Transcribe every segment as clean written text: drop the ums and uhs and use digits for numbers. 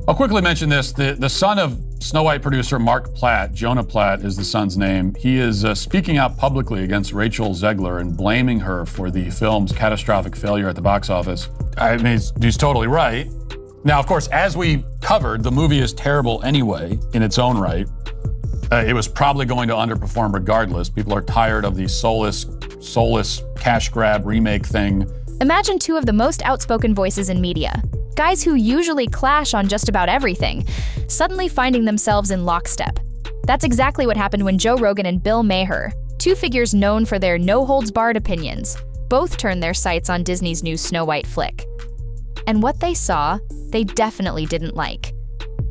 I'll quickly mention this. The son of Snow White producer Mark Platt, Jonah Platt is the son's name. He is speaking out publicly against Rachel Zegler and blaming her for the film's catastrophic failure at the box office. I mean, he's totally right. Now, of course, as we covered, the movie is terrible anyway in its own right. It was probably going to underperform regardless. People are tired of the soulless cash grab remake thing. Imagine two of the most outspoken voices in media, guys who usually clash on just about everything, suddenly finding themselves in lockstep. That's exactly what happened when Joe Rogan and Bill Maher, two figures known for their no-holds-barred opinions, both turned their sights on Disney's new Snow White flick. And what they saw, they definitely didn't like.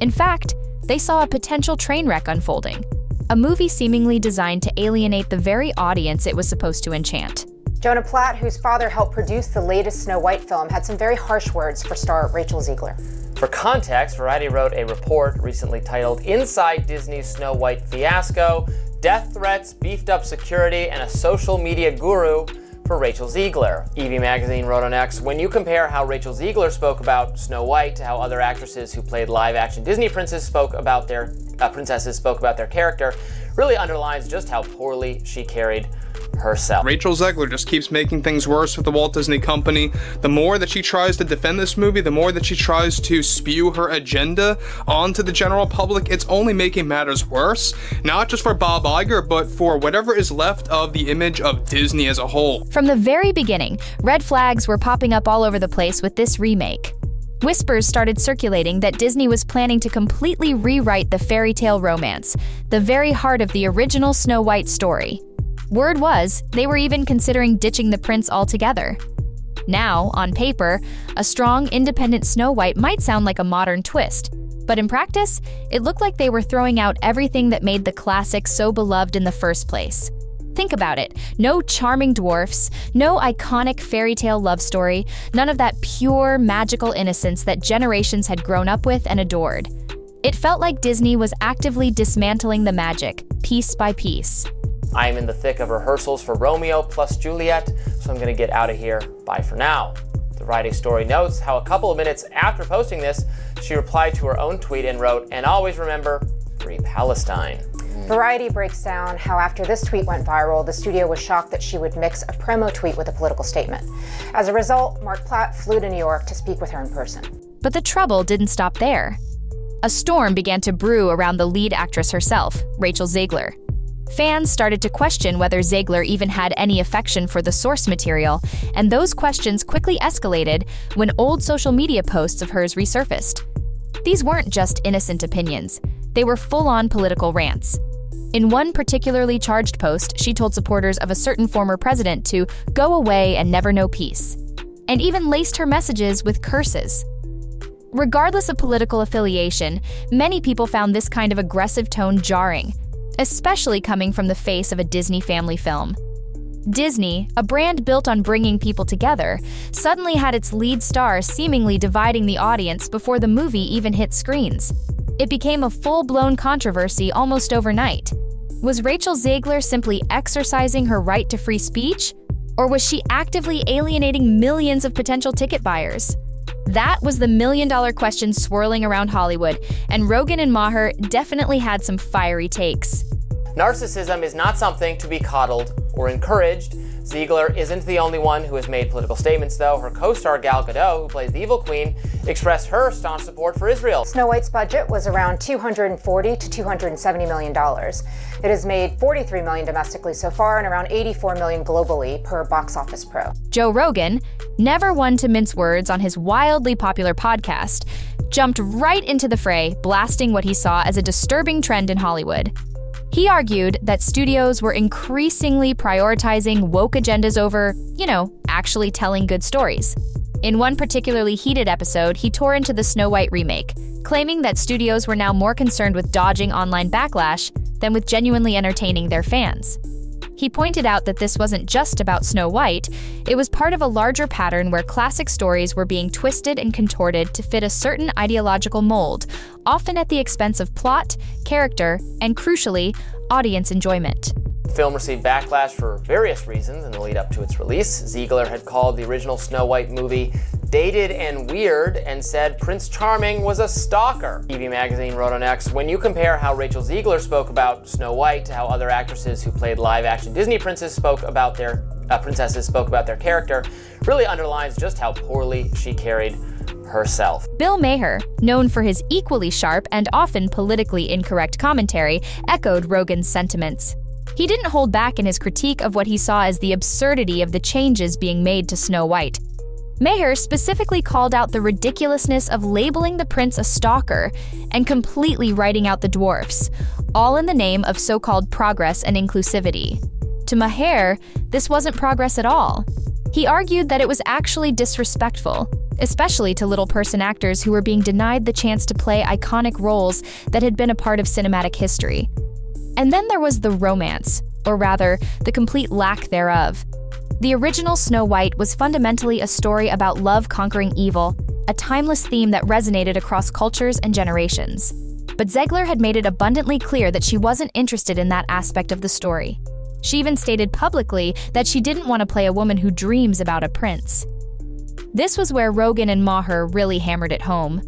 In fact, they saw a potential train wreck unfolding, a movie seemingly designed to alienate the very audience it was supposed to enchant. Jonah Platt, whose father helped produce the latest Snow White film, had some very harsh words for star Rachel Zegler. For context, Variety wrote a report recently titled "Inside Disney's Snow White Fiasco: Death Threats, Beefed Up Security, and a Social Media Guru for Rachel Zegler." EV Magazine wrote on X, "When you compare how Rachel Zegler spoke about Snow White to how other actresses who played live-action Disney princesses spoke about their character, really underlines just how poorly she carried herself." Rachel Zegler just keeps making things worse with the Walt Disney Company. The more that she tries to defend this movie, the more that she tries to spew her agenda onto the general public, it's only making matters worse, not just for Bob Iger, but for whatever is left of the image of Disney as a whole. From the very beginning, red flags were popping up all over the place with this remake. Whispers started circulating that Disney was planning to completely rewrite the fairy tale romance, the very heart of the original Snow White story. Word was, they were even considering ditching the prince altogether. Now, on paper, a strong, independent Snow White might sound like a modern twist, but in practice, it looked like they were throwing out everything that made the classic so beloved in the first place. Think about it. No charming dwarfs, no iconic fairy tale love story, none of that pure, magical innocence that generations had grown up with and adored. It felt like Disney was actively dismantling the magic, piece by piece. I am in the thick of rehearsals for Romeo plus Juliet, so I'm going to get out of here. Bye for now. The Variety story notes how a couple of minutes after posting this, she replied to her own tweet and wrote, "And always remember, free Palestine." Variety breaks down how after this tweet went viral, the studio was shocked that she would mix a promo tweet with a political statement. As a result, Mark Platt flew to New York to speak with her in person. But the trouble didn't stop there. A storm began to brew around the lead actress herself, Rachel Zegler. Fans started to question whether Zegler even had any affection for the source material, and those questions quickly escalated when old social media posts of hers resurfaced. These weren't just innocent opinions, they were full-on political rants. In one particularly charged post, she told supporters of a certain former president to go away and never know peace, and even laced her messages with curses. Regardless of political affiliation, many people found this kind of aggressive tone jarring, especially coming from the face of a Disney family film. Disney, a brand built on bringing people together, suddenly had its lead star seemingly dividing the audience before the movie even hit screens. It became a full-blown controversy almost overnight. Was Rachel Zegler simply exercising her right to free speech? Or was she actively alienating millions of potential ticket buyers? That was the million-dollar question swirling around Hollywood, and Rogan and Maher definitely had some fiery takes. Narcissism is not something to be coddled or encouraged. Zegler isn't the only one who has made political statements, though. Her co-star Gal Gadot, who plays the Evil Queen, expressed her staunch support for Israel. Snow White's budget was around $240 to $270 million. It has made $43 million domestically so far and around $84 million globally per Box Office Pro. Joe Rogan, never one to mince words on his wildly popular podcast, jumped right into the fray, blasting what he saw as a disturbing trend in Hollywood. He argued that studios were increasingly prioritizing woke agendas over, actually telling good stories. In one particularly heated episode, he tore into the Snow White remake, claiming that studios were now more concerned with dodging online backlash than with genuinely entertaining their fans. He pointed out that this wasn't just about Snow White, it was part of a larger pattern where classic stories were being twisted and contorted to fit a certain ideological mold, often at the expense of plot, character, and crucially, audience enjoyment. The film received backlash for various reasons in the lead up to its release. Zegler had called the original Snow White movie dated and weird, and said Prince Charming was a stalker. TV Magazine wrote on X, when you compare how Rachel Zegler spoke about Snow White to how other actresses who played live-action Disney princesses spoke about their character, really underlines just how poorly she carried herself. Bill Maher, known for his equally sharp and often politically incorrect commentary, echoed Rogen's sentiments. He didn't hold back in his critique of what he saw as the absurdity of the changes being made to Snow White. Maher specifically called out the ridiculousness of labeling the prince a stalker and completely writing out the dwarfs, all in the name of so-called progress and inclusivity. To Maher, this wasn't progress at all. He argued that it was actually disrespectful, especially to little-person actors who were being denied the chance to play iconic roles that had been a part of cinematic history. And then there was the romance, or rather, the complete lack thereof. The original Snow White was fundamentally a story about love conquering evil, a timeless theme that resonated across cultures and generations. But Zegler had made it abundantly clear that she wasn't interested in that aspect of the story. She even stated publicly that she didn't want to play a woman who dreams about a prince. This was where Rogen and Maher really hammered it home.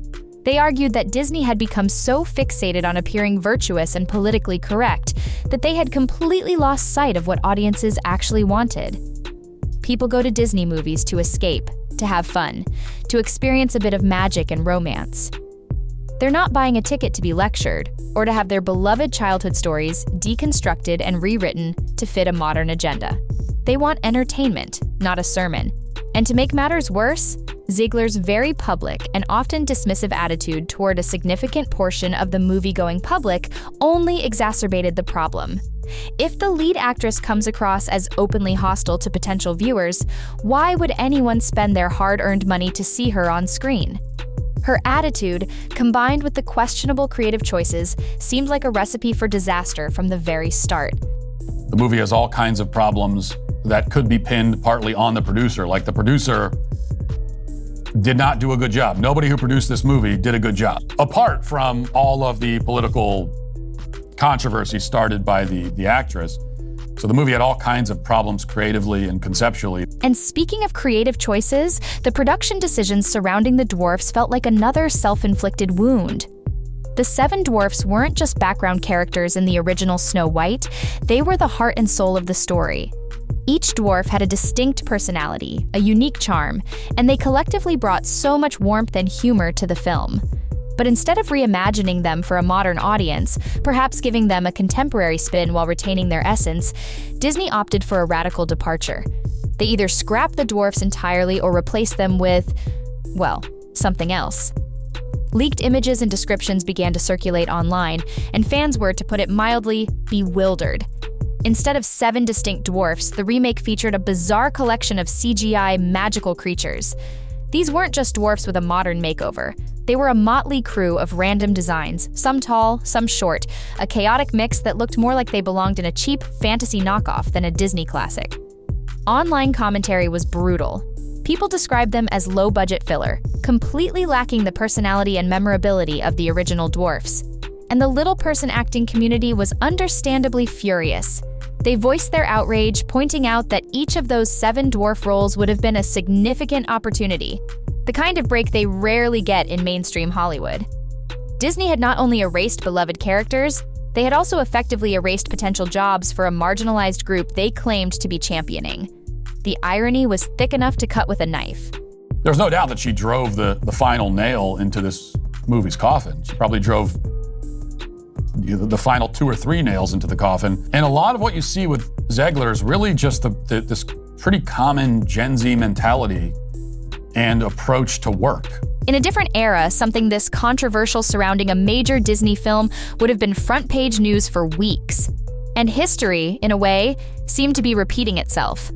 They argued that Disney had become so fixated on appearing virtuous and politically correct that they had completely lost sight of what audiences actually wanted. People go to Disney movies to escape, to have fun, to experience a bit of magic and romance. They're not buying a ticket to be lectured, or to have their beloved childhood stories deconstructed and rewritten to fit a modern agenda. They want entertainment, not a sermon. And to make matters worse, Zegler's very public and often dismissive attitude toward a significant portion of the movie-going public only exacerbated the problem. If the lead actress comes across as openly hostile to potential viewers, why would anyone spend their hard-earned money to see her on screen? Her attitude, combined with the questionable creative choices, seemed like a recipe for disaster from the very start. The movie has all kinds of problems that could be pinned partly on the producer. Like, the producer did not do a good job. Nobody who produced this movie did a good job. Apart from all of the political controversy started by the actress. So the movie had all kinds of problems creatively and conceptually. And speaking of creative choices, the production decisions surrounding the dwarfs felt like another self-inflicted wound. The 7 dwarfs weren't just background characters in the original Snow White, they were the heart and soul of the story. Each dwarf had a distinct personality, a unique charm, and they collectively brought so much warmth and humor to the film. But instead of reimagining them for a modern audience, perhaps giving them a contemporary spin while retaining their essence, Disney opted for a radical departure. They either scrapped the dwarfs entirely or replaced them with, well, something else. Leaked images and descriptions began to circulate online, and fans were, to put it mildly, bewildered. Instead of 7 distinct dwarfs, the remake featured a bizarre collection of CGI magical creatures. These weren't just dwarfs with a modern makeover. They were a motley crew of random designs, some tall, some short, a chaotic mix that looked more like they belonged in a cheap fantasy knockoff than a Disney classic. Online commentary was brutal. People described them as low-budget filler, completely lacking the personality and memorability of the original dwarfs. And the little-person acting community was understandably furious. They voiced their outrage, pointing out that each of those 7 dwarf roles would have been a significant opportunity, the kind of break they rarely get in mainstream Hollywood. Disney had not only erased beloved characters, they had also effectively erased potential jobs for a marginalized group they claimed to be championing. The irony was thick enough to cut with a knife. There's no doubt that she drove the final nail into this movie's coffin. She probably drove the final 2 or 3 nails into the coffin. And a lot of what you see with Zegler is really just this pretty common Gen Z mentality and approach to work. In a different era, something this controversial surrounding a major Disney film would have been front-page news for weeks. And history, in a way, seemed to be repeating itself.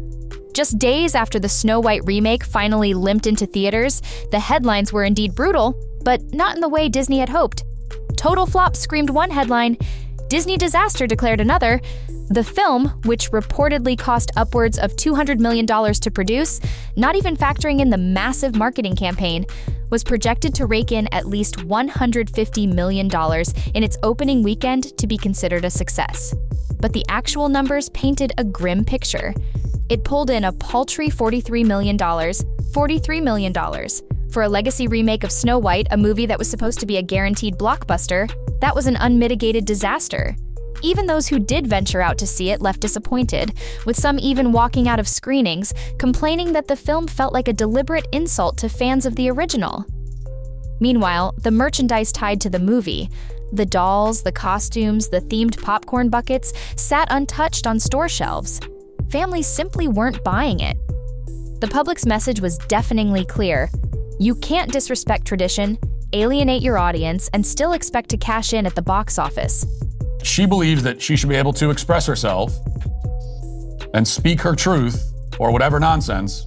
Just days after the Snow White remake finally limped into theaters, the headlines were indeed brutal, but not in the way Disney had hoped. Total flop screamed one headline, Disney disaster declared another. The film, which reportedly cost upwards of $200 million to produce, not even factoring in the massive marketing campaign, was projected to rake in at least $150 million in its opening weekend to be considered a success. But the actual numbers painted a grim picture. It pulled in a paltry $43 million, $43 million. For a legacy remake of Snow White, a movie that was supposed to be a guaranteed blockbuster, that was an unmitigated disaster. Even those who did venture out to see it left disappointed, with some even walking out of screenings, complaining that the film felt like a deliberate insult to fans of the original. Meanwhile, the merchandise tied to the movie, the dolls, the costumes, the themed popcorn buckets, sat untouched on store shelves. Families simply weren't buying it. The public's message was deafeningly clear. You can't disrespect tradition, alienate your audience, and still expect to cash in at the box office. She believes that she should be able to express herself and speak her truth or whatever nonsense,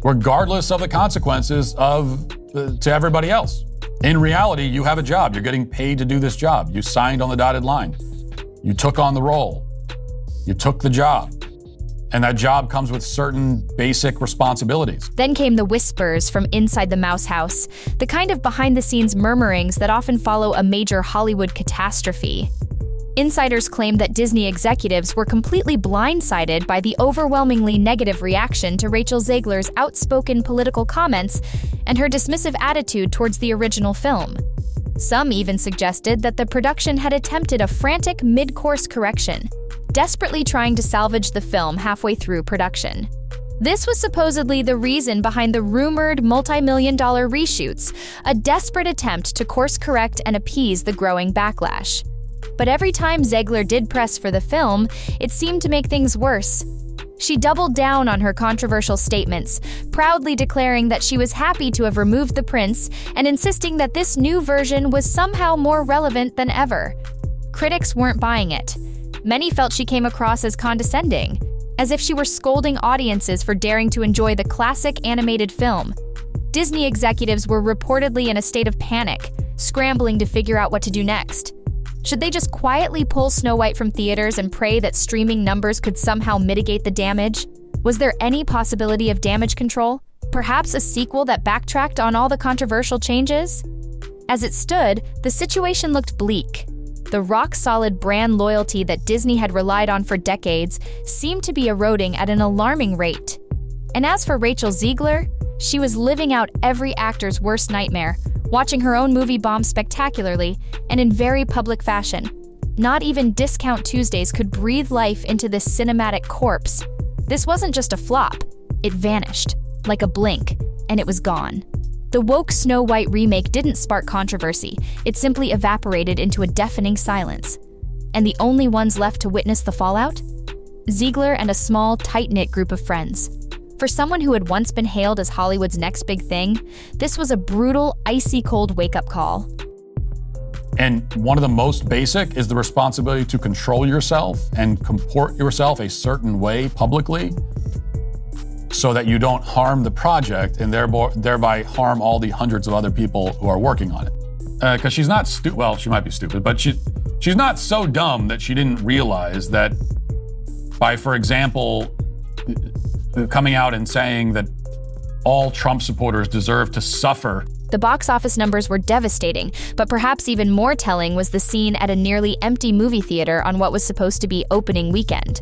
regardless of the consequences to everybody else. In reality, you have a job. You're getting paid to do this job. You signed on the dotted line. You took on the role. You took the job. And that job comes with certain basic responsibilities. Then came the whispers from inside the Mouse House, the kind of behind-the-scenes murmurings that often follow a major Hollywood catastrophe. Insiders claimed that Disney executives were completely blindsided by the overwhelmingly negative reaction to Rachel Zegler's outspoken political comments and her dismissive attitude towards the original film. Some even suggested that the production had attempted a frantic mid-course correction, desperately trying to salvage the film halfway through production. This was supposedly the reason behind the rumored multi-million-dollar reshoots, a desperate attempt to course-correct and appease the growing backlash. But every time Zegler did press for the film, it seemed to make things worse. She doubled down on her controversial statements, proudly declaring that she was happy to have removed the prince and insisting that this new version was somehow more relevant than ever. Critics weren't buying it. Many felt she came across as condescending, as if she were scolding audiences for daring to enjoy the classic animated film. Disney executives were reportedly in a state of panic, scrambling to figure out what to do next. Should they just quietly pull Snow White from theaters and pray that streaming numbers could somehow mitigate the damage? Was there any possibility of damage control? Perhaps a sequel that backtracked on all the controversial changes? As it stood, the situation looked bleak. The rock-solid brand loyalty that Disney had relied on for decades seemed to be eroding at an alarming rate. And as for Rachel Zegler, she was living out every actor's worst nightmare, watching her own movie bomb spectacularly and in very public fashion. Not even Discount Tuesdays could breathe life into this cinematic corpse. This wasn't just a flop. It vanished, like a blink, and it was gone. The woke Snow White remake didn't spark controversy. It simply evaporated into a deafening silence. And the only ones left to witness the fallout? Zegler and a small, tight-knit group of friends. For someone who had once been hailed as Hollywood's next big thing, this was a brutal, icy cold wake-up call. And one of the most basic is the responsibility to control yourself and comport yourself a certain way publicly so that you don't harm the project and thereby harm all the hundreds of other people who are working on it. Because she's not stupid. Well, she might be stupid, but she's not so dumb that she didn't realize that by, for example, coming out and saying that all Trump supporters deserve to suffer. The box office numbers were devastating, but perhaps even more telling was the scene at a nearly empty movie theater on what was supposed to be opening weekend.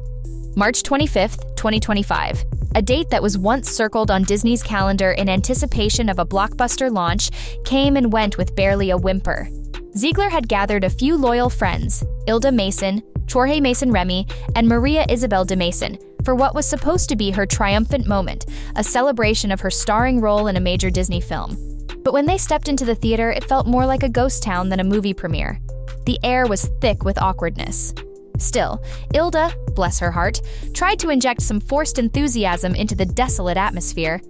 March 25th, 2025, a date that was once circled on Disney's calendar in anticipation of a blockbuster launch, came and went with barely a whimper. Zegler had gathered a few loyal friends, Ilda Mason, Jorge Mason Remy, and Maria Isabel de Mason, for what was supposed to be her triumphant moment, a celebration of her starring role in a major Disney film. But when they stepped into the theater, it felt more like a ghost town than a movie premiere. The air was thick with awkwardness. Still, Ilda, bless her heart, tried to inject some forced enthusiasm into the desolate atmosphere.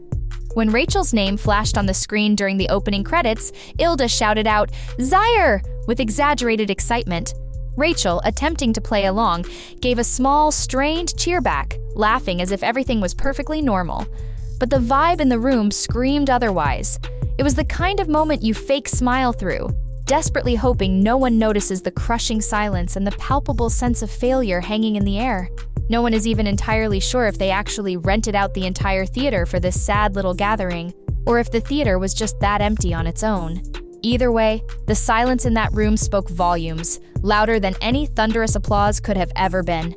When Rachel's name flashed on the screen during the opening credits, Ilda shouted out, "Zaire!" with exaggerated excitement. Rachel, attempting to play along, gave a small, strained cheer back, laughing as if everything was perfectly normal. But the vibe in the room screamed otherwise. It was the kind of moment you fake smile through, desperately hoping no one notices the crushing silence and the palpable sense of failure hanging in the air. No one is even entirely sure if they actually rented out the entire theater for this sad little gathering, or if the theater was just that empty on its own. Either way, the silence in that room spoke volumes, louder than any thunderous applause could have ever been.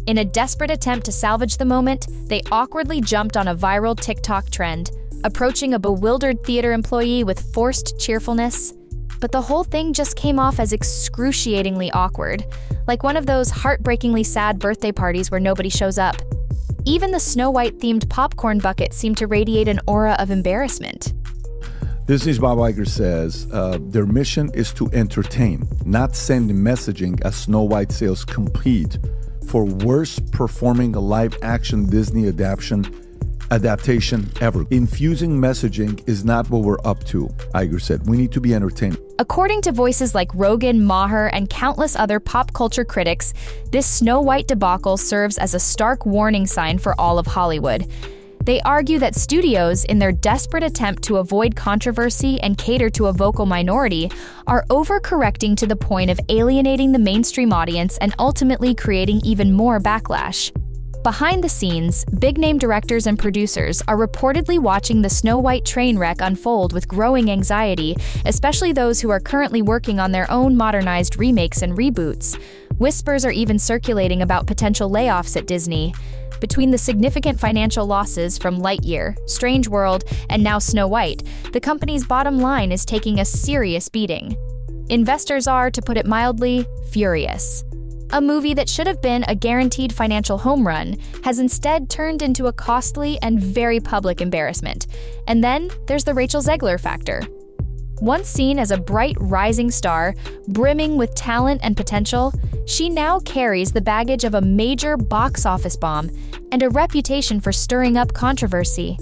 In a desperate attempt to salvage the moment, they awkwardly jumped on a viral TikTok trend, approaching a bewildered theater employee with forced cheerfulness. But the whole thing just came off as excruciatingly awkward, like one of those heartbreakingly sad birthday parties where nobody shows up. Even the Snow White-themed popcorn bucket seemed to radiate an aura of embarrassment. Disney's Bob Iger says their mission is to entertain, not send messaging as Snow White sales compete for worst performing live-action Disney adaptation ever. Infusing messaging is not what we're up to, Iger said. We need to be entertained. According to voices like Rogan, Maher, and countless other pop culture critics, this Snow White debacle serves as a stark warning sign for all of Hollywood. They argue that studios, in their desperate attempt to avoid controversy and cater to a vocal minority, are overcorrecting to the point of alienating the mainstream audience and ultimately creating even more backlash. Behind the scenes, big-name directors and producers are reportedly watching the Snow White train wreck unfold with growing anxiety, especially those who are currently working on their own modernized remakes and reboots. Whispers are even circulating about potential layoffs at Disney. Between the significant financial losses from Lightyear, Strange World, and now Snow White, the company's bottom line is taking a serious beating. Investors are, to put it mildly, furious. A movie that should have been a guaranteed financial home run has instead turned into a costly and very public embarrassment. And then there's the Rachel Zegler factor. Once seen as a bright, rising star, brimming with talent and potential, she now carries the baggage of a major box office bomb and a reputation for stirring up controversy.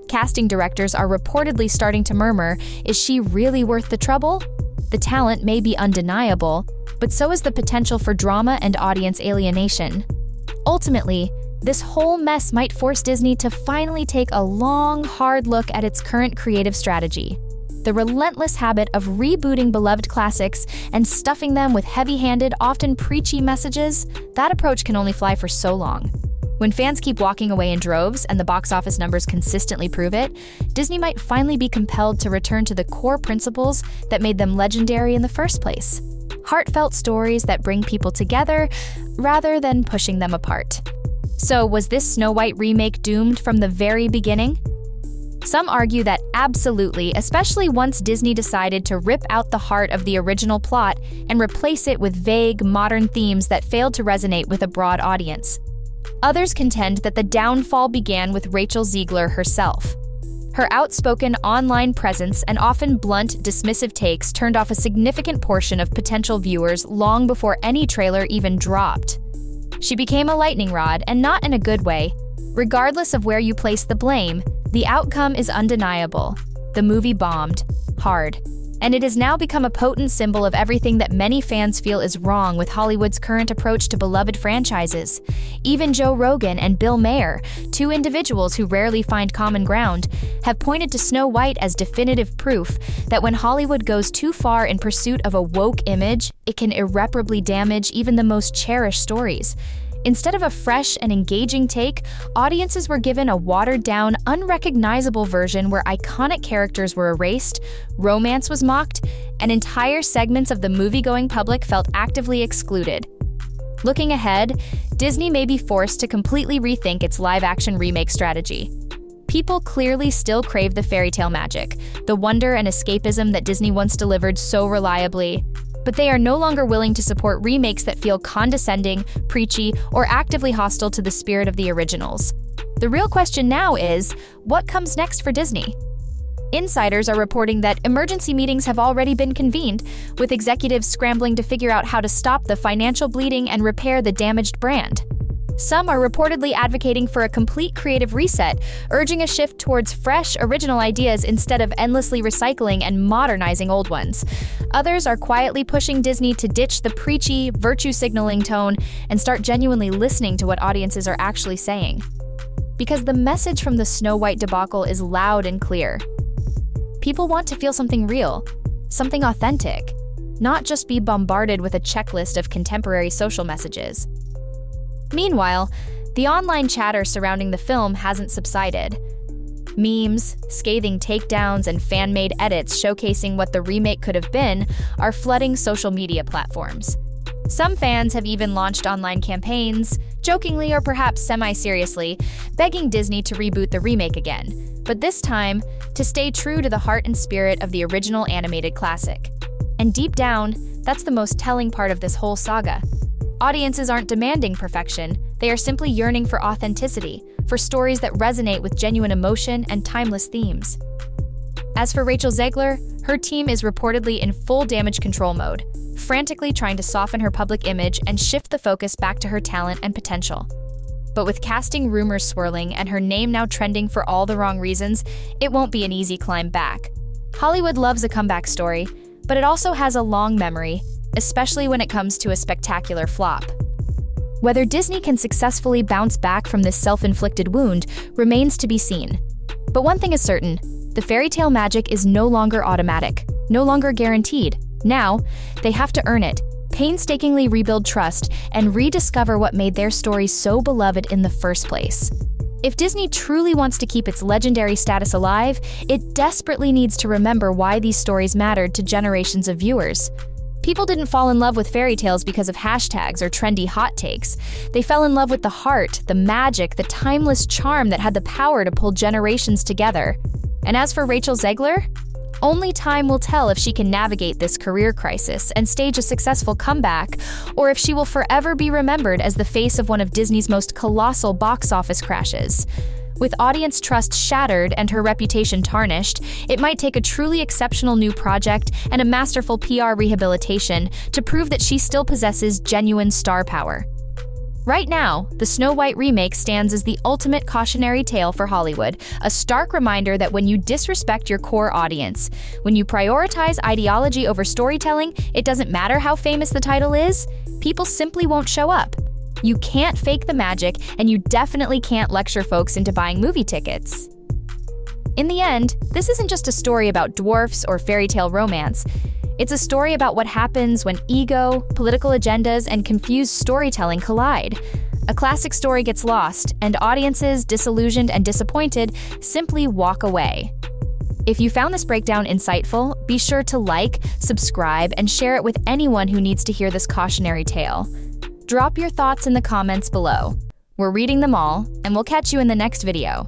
Casting directors are reportedly starting to murmur, is she really worth the trouble? The talent may be undeniable, but so is the potential for drama and audience alienation. Ultimately, this whole mess might force Disney to finally take a long, hard look at its current creative strategy. The relentless habit of rebooting beloved classics and stuffing them with heavy-handed, often preachy messages, that approach can only fly for so long. When fans keep walking away in droves and the box office numbers consistently prove it, Disney might finally be compelled to return to the core principles that made them legendary in the first place. Heartfelt stories that bring people together rather than pushing them apart. So, was this Snow White remake doomed from the very beginning? Some argue that absolutely, especially once Disney decided to rip out the heart of the original plot and replace it with vague, modern themes that failed to resonate with a broad audience. Others contend that the downfall began with Rachel Zegler herself. Her outspoken online presence and often blunt, dismissive takes turned off a significant portion of potential viewers long before any trailer even dropped. She became a lightning rod, and not in a good way. Regardless of where you place the blame, the outcome is undeniable. The movie bombed, hard. And it has now become a potent symbol of everything that many fans feel is wrong with Hollywood's current approach to beloved franchises. Even Joe Rogan and Bill Maher, two individuals who rarely find common ground, have pointed to Snow White as definitive proof that when Hollywood goes too far in pursuit of a woke image, it can irreparably damage even the most cherished stories. Instead of a fresh and engaging take, audiences were given a watered-down, unrecognizable version where iconic characters were erased, romance was mocked, and entire segments of the movie-going public felt actively excluded. Looking ahead, Disney may be forced to completely rethink its live-action remake strategy. People clearly still crave the fairy tale magic, the wonder and escapism that Disney once delivered so reliably. But they are no longer willing to support remakes that feel condescending, preachy, or actively hostile to the spirit of the originals. The real question now is, what comes next for Disney? Insiders are reporting that emergency meetings have already been convened, with executives scrambling to figure out how to stop the financial bleeding and repair the damaged brand. Some are reportedly advocating for a complete creative reset, urging a shift towards fresh, original ideas instead of endlessly recycling and modernizing old ones. Others are quietly pushing Disney to ditch the preachy, virtue-signaling tone and start genuinely listening to what audiences are actually saying. Because the message from the Snow White debacle is loud and clear. People want to feel something real, something authentic, not just be bombarded with a checklist of contemporary social messages. Meanwhile, the online chatter surrounding the film hasn't subsided. Memes, scathing takedowns, and fan-made edits showcasing what the remake could have been are flooding social media platforms. Some fans have even launched online campaigns, jokingly or perhaps semi-seriously, begging Disney to reboot the remake again, but this time to stay true to the heart and spirit of the original animated classic. And deep down, that's the most telling part of this whole saga. Audiences aren't demanding perfection, they are simply yearning for authenticity, for stories that resonate with genuine emotion and timeless themes. As for Rachel Zegler, her team is reportedly in full damage control mode, frantically trying to soften her public image and shift the focus back to her talent and potential. But with casting rumors swirling and her name now trending for all the wrong reasons, it won't be an easy climb back. Hollywood loves a comeback story, but it also has a long memory, especially when it comes to a spectacular flop. Whether Disney can successfully bounce back from this self-inflicted wound remains to be seen. But one thing is certain, the fairy tale magic is no longer automatic, no longer guaranteed. Now, they have to earn it, painstakingly rebuild trust, and rediscover what made their stories so beloved in the first place. If Disney truly wants to keep its legendary status alive, it desperately needs to remember why these stories mattered to generations of viewers. People didn't fall in love with fairy tales because of hashtags or trendy hot takes. They fell in love with the heart, the magic, the timeless charm that had the power to pull generations together. And as for Rachel Zegler, only time will tell if she can navigate this career crisis and stage a successful comeback, or if she will forever be remembered as the face of one of Disney's most colossal box office crashes. With audience trust shattered and her reputation tarnished, it might take a truly exceptional new project and a masterful PR rehabilitation to prove that she still possesses genuine star power. Right now, the Snow White remake stands as the ultimate cautionary tale for Hollywood, a stark reminder that when you disrespect your core audience, when you prioritize ideology over storytelling, it doesn't matter how famous the title is, people simply won't show up. You can't fake the magic, and you definitely can't lecture folks into buying movie tickets. In the end, this isn't just a story about dwarfs or fairy tale romance. It's a story about what happens when ego, political agendas, and confused storytelling collide. A classic story gets lost, and audiences, disillusioned and disappointed, simply walk away. If you found this breakdown insightful, be sure to like, subscribe, and share it with anyone who needs to hear this cautionary tale. Drop your thoughts in the comments below. We're reading them all, and we'll catch you in the next video.